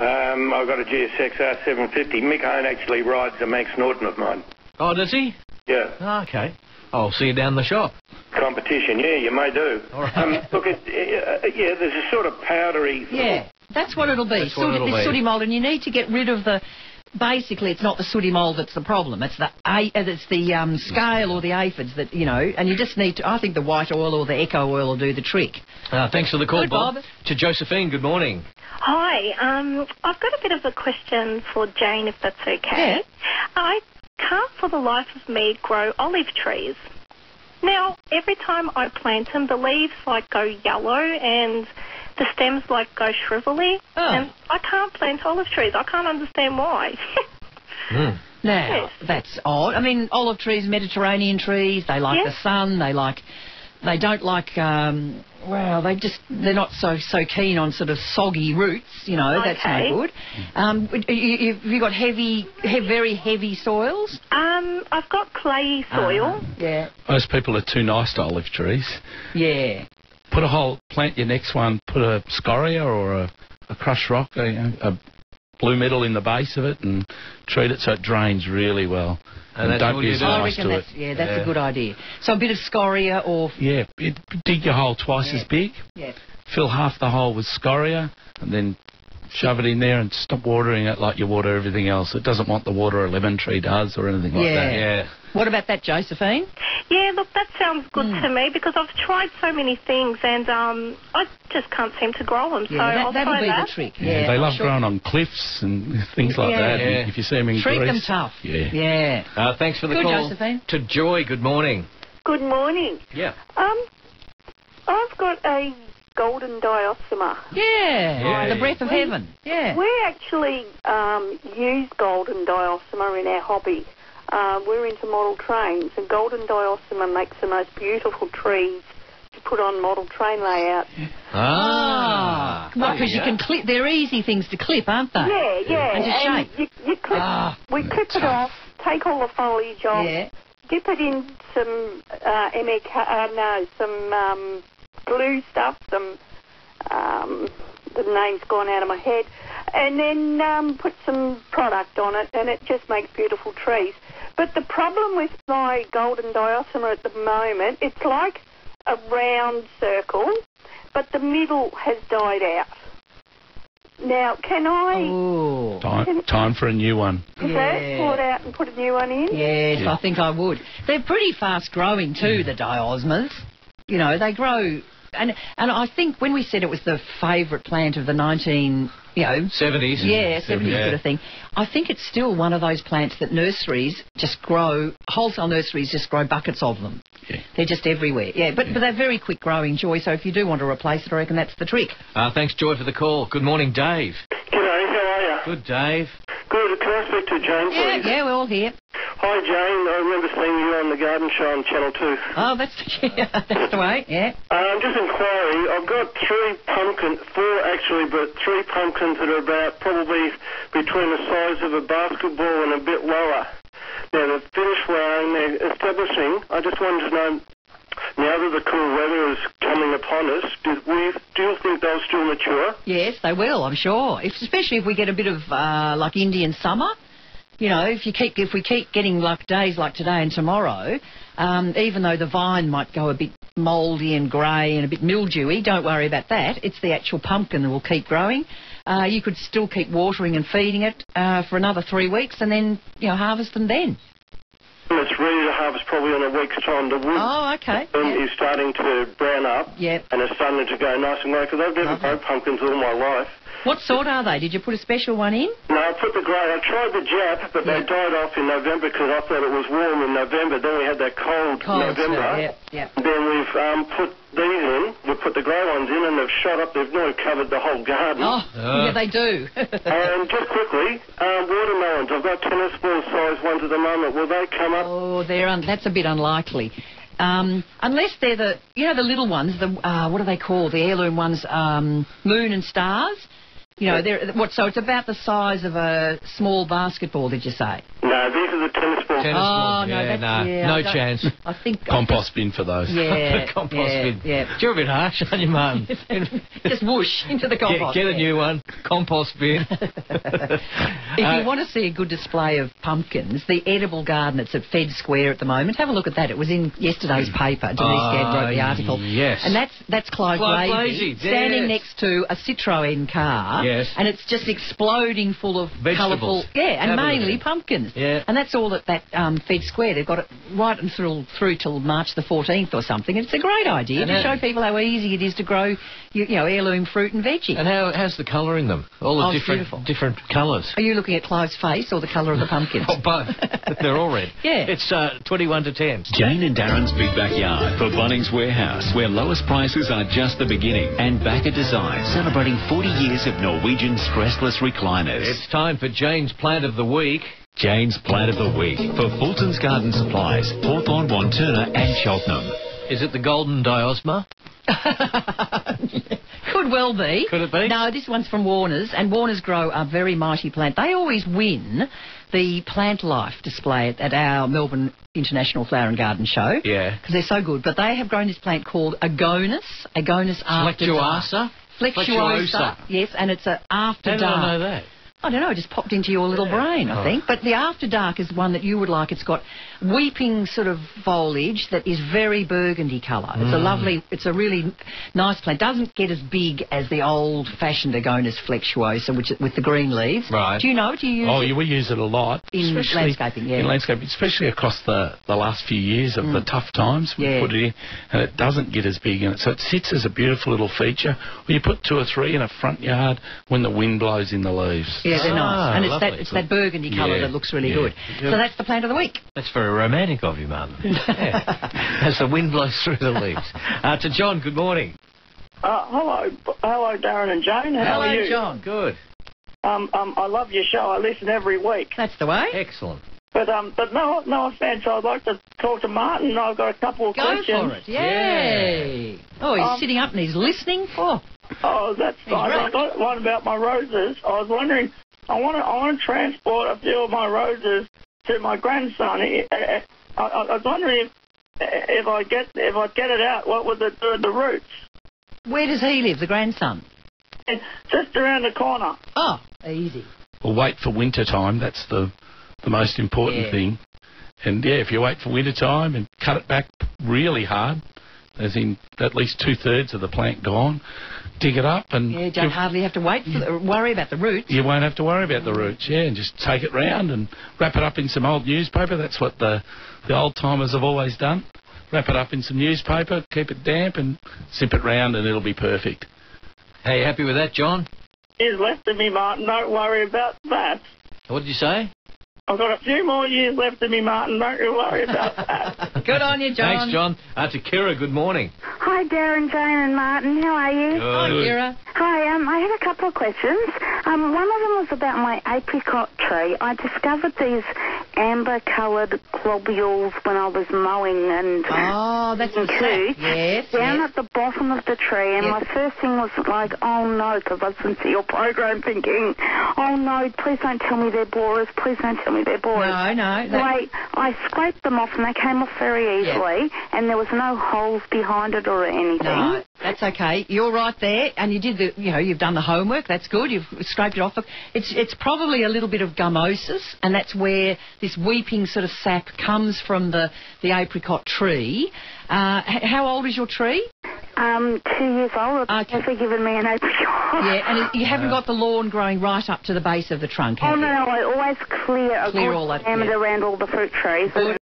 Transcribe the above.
I've got a GSX R750. Mick Hone actually rides a Max Norton of mine. Oh, does he? Yeah. Oh, okay. I'll see you down the shop. Competition, yeah, you may do. All right. Look, yeah, there's a sort of powdery... Yeah, that's what it'll be. That's what it'll be. Sooty mould, and you need to get rid of the... Basically, it's not the sooty mould that's the problem. It's the scale or the aphids that, you know, and you just need to... I think the white oil or the eco oil will do the trick. Thanks for the call, Good, Bob. Bob. To Josephine, good morning. Hi, I've got a bit of a question for Jane, if that's okay. Yeah. I can't for the life of me grow olive trees. Now, every time I plant them, the leaves go yellow and the stems go shrivelly. Oh. And I can't plant olive trees. I can't understand why. Mm. Now, Yes. that's odd. I mean, olive trees, Mediterranean trees, they like Yes. the sun, they don't like, they're not so keen on sort of soggy roots, you know, that's Okay. no good. Have you got very heavy soils? I've got clayey soil. Yeah. Most people are too nice to olive trees. Yeah. Plant your next one, put a scoria or a crushed rock, a blue metal in the base of it and treat it so it drains really well. And that's don't all be you as do? I nice reckon to that's, it. that's a good idea. So a bit of scoria or... Yeah, dig your hole twice as big, Yeah. fill half the hole with scoria and then shove it in there and stop watering it like you water everything else. It doesn't want the water a lemon tree does or anything like that. Yeah. What about that, Josephine? Yeah, look, that sounds good to me because I've tried so many things and I just can't seem to grow them. So Yeah, I'll that'll try be that. the trick. Yeah, Yeah, they I'm love sure. growing on cliffs and things like Yeah. that. Yeah. If you see them in Treat them Greece. tough. Yeah. Yeah. Thanks for the Good, call. Josephine. To Joy, good morning. Good morning. Yeah. I've got a golden diosoma. Yeah. Yeah. The breath of heaven. Yeah. We actually use golden diosoma in our hobby. We're into model trains, and golden diosoma makes the most beautiful trees to put on model train layout. Ah. Because you can clip. They're easy things to clip, aren't they? Yeah. And to And shape. you clip, we clip it off, take all the foliage off, Yeah. dip it in some some glue stuff, the name's gone out of my head, and then put some product on it, and it just makes beautiful trees. But the problem with my golden diosoma at the moment, it's like a round circle, but the middle has died out. Now, can I Oh. Time for a new one. pull it out and put a new one in? Yes, Yeah. I think I would. They're pretty fast growing too, the diosmas. You know, they grow... And I think when we said it was the favourite plant of the 70s, 70s. sort of thing, I think it's still one of those plants that nurseries just grow, wholesale nurseries just grow buckets of them. Yeah. They're just everywhere. Yeah, but they're very quick growing, Joy, so if you do want to replace it, I reckon that's the trick. Thanks, Joy, for the call. Good morning, Dave. G'day, how are you? Good, Dave. Good, can I speak to Jane, please? Yeah, we're all here. Hi, Jane. I remember seeing you on The Garden Show on Channel 2. Oh, that's the way, yeah. Just inquiry, I've got four actually, but three pumpkins that are about probably between the size of a basketball and a bit lower. Now, they've finished flowering, they're establishing. I just wanted to know, now that the cool weather is coming upon us, do you think they'll still mature? Yes, they will, I'm sure. Especially if we get a bit of, like Indian summer. You know, if we keep getting like days like today and tomorrow, even though the vine might go a bit mouldy and grey and a bit mildewy, don't worry about that. It's the actual pumpkin that will keep growing. You could still keep watering and feeding it for another 3 weeks and then, harvest them then. It's ready to harvest probably in a week's time. The wood Oh, okay. is starting to brown up. Yep. And it's starting to go nice and grey, because I've never grown pumpkins all my life. What sort are they? Did you put a special one in? No, I put the grey. I tried the Jap, but they died off in November because I thought it was warm in November. Then we had that cold November. Spell, yeah. Then we've put these in. We put the grey ones in, and they've shot up. They've nearly covered the whole garden. Oh, yeah, they do. And just quickly, watermelons. I've got tennis ball size ones at the moment. Will they come up? Oh, that's a bit unlikely. Unless they're the little ones, what are they called? The heirloom ones, Moon and Stars. So it's about the size of a small basketball, did you say? No, No, these are the tennis balls. Tennis ball. no, Yeah, that's, no I don't- chance. I think Compost bin for those. Yeah, Compost bin. Yeah. You're a bit harsh on your mum. Just whoosh into the compost. Get a new one. Compost bin. If you want to see a good display of pumpkins, the Edible Garden, it's at Fed Square at the moment. Have a look at that. It was in yesterday's paper. Denise Gadd wrote the article. Yes. And that's Clive Glazy standing next to a Citroën car. Yes. And it's just exploding full of Vegetables. colourful... Yeah, and Have a look mainly at it. pumpkins. Yeah. And that's all at that Fed Square. They've got it right and through till March the 14th or something. It's a great idea And to how- show people how easy it is to grow, you know, heirloom fruit and veggie. And how's the colour in them? All the it's beautiful. different colours. Are you looking at Clive's face or the colour of the pumpkins? Oh, both. They're all red. Yeah. It's 21 to 10. Jane and Darren's Big Backyard for Bunnings Warehouse, where lowest prices are just the beginning. And Backer Design, celebrating 40 years of Norwegian stressless recliners. It's time for Jane's Plant of the Week. Jane's Plant of the Week for Fulton's Garden Supplies, Hawthorn, Wanturna and Cheltenham. Is it the golden diosma? Could well be. Could it be? No, this one's from Warner's, and Warner's grow a very mighty plant. They always win the Plant Life display at our Melbourne International Flower and Garden Show. Yeah. Because they're so good. But they have grown this plant called Agonis after dark. Flexuosa? Flexuosa. Yes, and it's a after How did dark. I know that? I don't know, it just popped into your little brain, I think. But the After Dark is one that you would like. It's got weeping sort of foliage that is very burgundy colour. It's a really nice plant. Doesn't get as big as the old-fashioned Agonis flexuosa, which with the green leaves. Right. Do you know? Do you use it? We use it a lot. In especially landscaping, yeah. In landscaping, especially across the last few years of the tough times. We put it in, and it doesn't get as big in it. So it sits as a beautiful little feature. Or you put 2 or 3 in a front yard when the wind blows in the leaves. Yeah, they're nice. And lovely. it's that burgundy colour that looks really good. Yeah. So that's the plant of the week. That's very romantic of you, Mum. As the wind blows through the leaves. To John, good morning. Hello, Darren and Jane. How are you? John. Good. I love your show. I listen every week. That's the way. Excellent. But no offence. I'd like to talk to Martin. I've got a couple of Go questions. for it. Yay. Oh, he's sitting up and he's listening. Oh, That's fine. right. I've got one about my roses. I was wondering. I want to transport a few of my roses to my grandson. I was wondering if I get it out, what would it do with the roots? where does he live, the grandson? Just around the corner. Oh, easy. Well, wait for winter time. That's the most important thing. And, if you wait for winter time and cut it back really hard, as in at least 2/3 of the plant gone, dig it up and... Yeah, you don't hardly have to worry about the roots. You won't have to worry about the roots, and just take it round and wrap it up in some old newspaper. That's what the old-timers have always done. Wrap it up in some newspaper, keep it damp and zip it round and it'll be perfect. Are you happy with that, John? Years left of me, Martin. Don't worry about that. What did you say? I've got a few more years left of me, Martin. Don't you worry about that. Good on you, John. Thanks, John. To Kira, good morning. Hi, Darren, Jane and Martin. How are you? Hi, Kira. Hi, I have a couple of questions. One of them was about my apricot tree. I discovered these amber-coloured globules when I was mowing and Oh, that's too, what's Yes, down yes. at the bottom of the tree. And my first thing was like, oh no, because I listened to your program thinking, oh no, please don't tell me they're borers. Please don't tell me they're borers. No. Wait, I scraped them off and they came off very easily, and there was no holes behind it or anything. No, that's okay. You're right there, and you did you've done the homework. That's good. You've scraped it off. It's probably a little bit of gummosis, and that's where this weeping sort of sap comes from the apricot tree. How old is your tree? 2 years old. Okay. They've given me an apricot. Yeah, and you haven't got the lawn growing right up to the base of the trunk, have Oh you? no, I always clear Clear all that, diameter around all the fruit trees. Good.